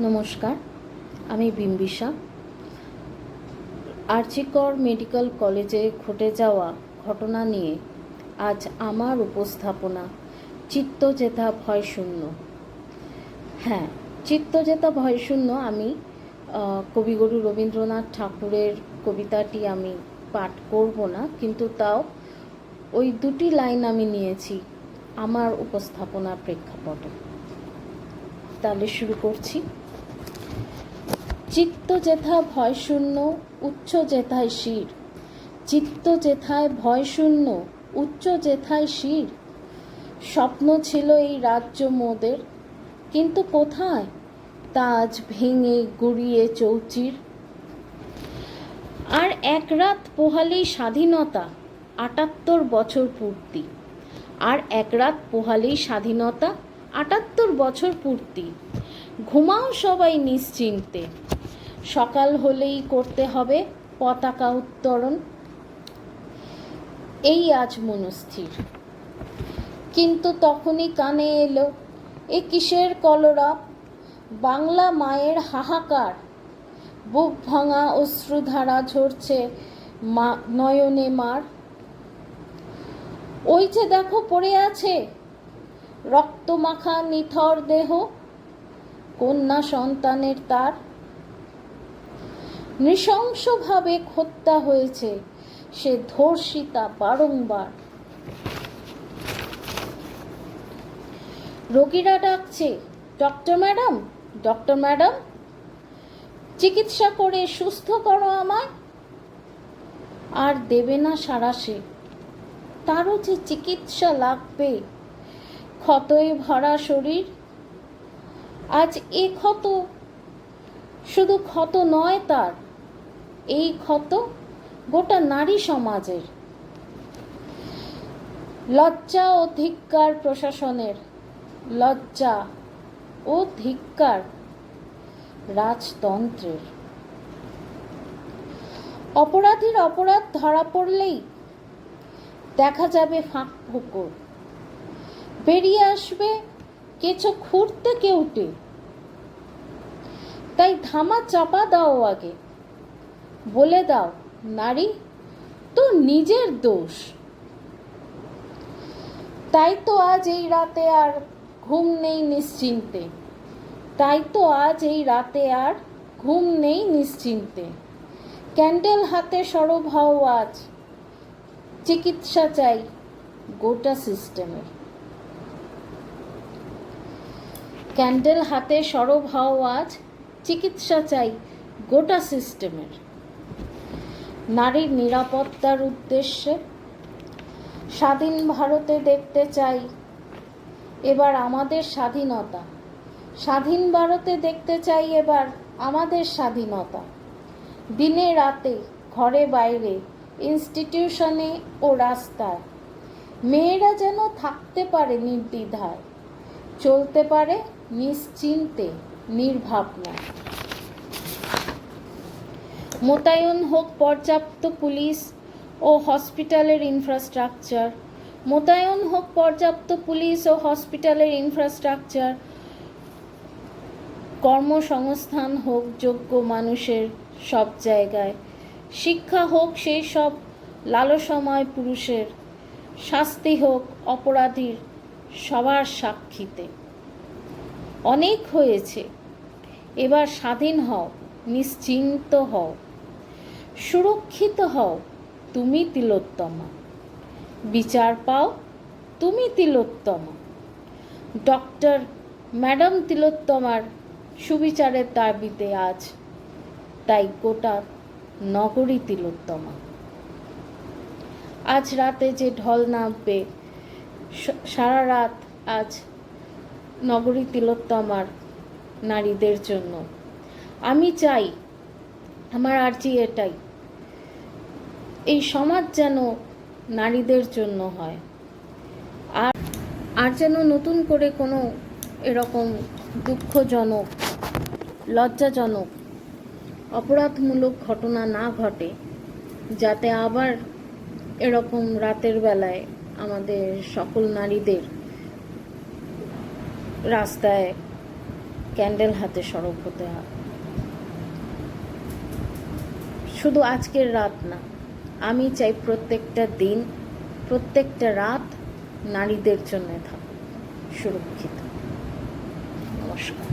নমস্কার, আমি বিম্বিসা। আরজিকর মেডিকেল কলেজে ঘটে যাওয়া ঘটনা নিয়ে আজ আমার উপস্থাপনা চিত্তজেতা ভয়শূন্য। হ্যাঁ, চিত্তজেতা ভয়শূন্য। আমি কবিগুরু রবীন্দ্রনাথ ঠাকুরের কবিতাটি আমি পাঠ করব না, কিন্তু তাও ওই দুটি লাইন আমি নিয়েছি আমার উপস্থাপনার প্রেক্ষাপটে। তাহলে শুরু করছি। চিত্ত যেথায় ভয়শূন্য, উচ্চ যেথায় শির। চিত্ত যেথায় ভয়শূন্য, উচ্চ যেথায় শির। স্বপ্ন ছিল এই রাজ্য মোদের, কিন্তু কোথায় তা আজ ভেঙে গুড়িয়ে চৌচির। আর এক রাত পোহালেই স্বাধীনতা, ৭৮ বছর পূর্তি। আর এক রাত পোহালেই স্বাধীনতা, ৭৮ বছর পূর্তি। ঘুমাও সবাই নিশ্চিন্তে, সকাল হলেই করতে হবে পতাকা উত্তোলন। এই আজ মনস্থির। কিন্তু তখনই কানে এলো এ কিসের কলরব, বাংলা মায়ের হাহাকার। বুক ভাঙা অশ্রুধারা ঝরছে নয়নে মার। ওই যে দেখো পড়ে আছে রক্তমাখা নিথর দেহ, কন্যা সন্তানের তার। নৃশংসভাবে হত্যা হয়েছে সে ধর্ষিতা বারংবার। রোগীরা ডাকছে, ডক্টর ম্যাডাম, ডক্টর ম্যাডাম, চিকিৎসা করে সুস্থ করো আমায়। আর দেবে না সাড়া সে, তারও যে চিকিৎসা লাগবে। ক্ষতই ভরা শরীর। আজ এ ক্ষত শুধু ক্ষত নয় তার, এই ক্ষত গোটা নারী সমাজের। লজ্জা ও ধিক্কার প্রশাসনের, লজ্জা ও ধিক্কার রাজতন্ত্রের। অপরাধীর অপরাধ ধরা পড়লেই দেখা যাবে ফাঁক ফোকর, বেরিয়ে আসবে কেঁচো খুঁড়তে কেউটে। তাই ধামা চাপা দাও আগে, বলে দাও নারী তোর নিজের দোষ। তাই তো আজ এই রাতে আর ঘুম নেই নিশ্চিন্তে, তাই তো আজ এই রাতে আর ঘুম নেই নিশ্চিন্তে। ক্যান্ডেল হাতে সরব হও আজ, চিকিৎসা চাই গোটা সিস্টেমের। ক্যান্ডেল হাতে সরব হও আজ, চিকিৎসা চাই গোটা সিস্টেমের। নারীর নিরাপত্তার উদ্দেশ্যে স্বাধীন ভারতে দেখতে চাই এবার আমাদের স্বাধীনতা। স্বাধীন ভারতে দেখতে চাই এবার আমাদের স্বাধীনতা। দিনে রাতে, ঘরে বাইরে, ইনস্টিটিউশনে ও রাস্তায় মেয়েরা যেন থাকতে পারে নির্দ্বিধায়, চলতে পারে নিশ্চিন্তে নির্ভাবনায়। মোতায়েন হোক পর্যাপ্ত পুলিশ ও হসপিটালের ইনফ্রাস্ট্রাকচার। মোতায়েন হোক পর্যাপ্ত পুলিশ ও হসপিটালের ইনফ্রাস্ট্রাকচার। কর্মসংস্থান হোক যোগ্য মানুষের সব জায়গায়। শিক্ষা হোক সেই সব লালসময় পুরুষের। শাস্তি হোক অপরাধীর সবার সাক্ষীতে। অনেক হয়েছে, এবার স্বাধীন হও, নিশ্চিন্ত হও, সুরক্ষিত হও তুমি তিলোত্তমা। বিচার পাও তুমি তিলোত্তমা। ডক্টর ম্যাডাম তিলোত্তমার সুবিচারের দাবিতে আজ তাই গোটা নগরী তিলোত্তমা। আজ রাতে যে ঢল নামবে, সারা রাত আজ নগরী তিলোত্তমার নারীদের জন্য। আমি চাই, আমার আর্জি এটাই, এই সমাজ যেন নারীদের জন্য হয়। আর যেন নতুন করে কোনো এরকম দুঃখজনক, লজ্জাজনক, অপরাধমূলক ঘটনা না ঘটে, যাতে আবার এরকম রাতের বেলায় আমাদের সকল নারীদের রাস্তায় ক্যান্ডেল হাতে সরব হতে হয়। শুধু আজকের রাত না, আমি চাই প্রত্যেকটা দিন, প্রত্যেকটা রাত নারীদের জন্য থাকুক সুরক্ষিত। নমস্কার।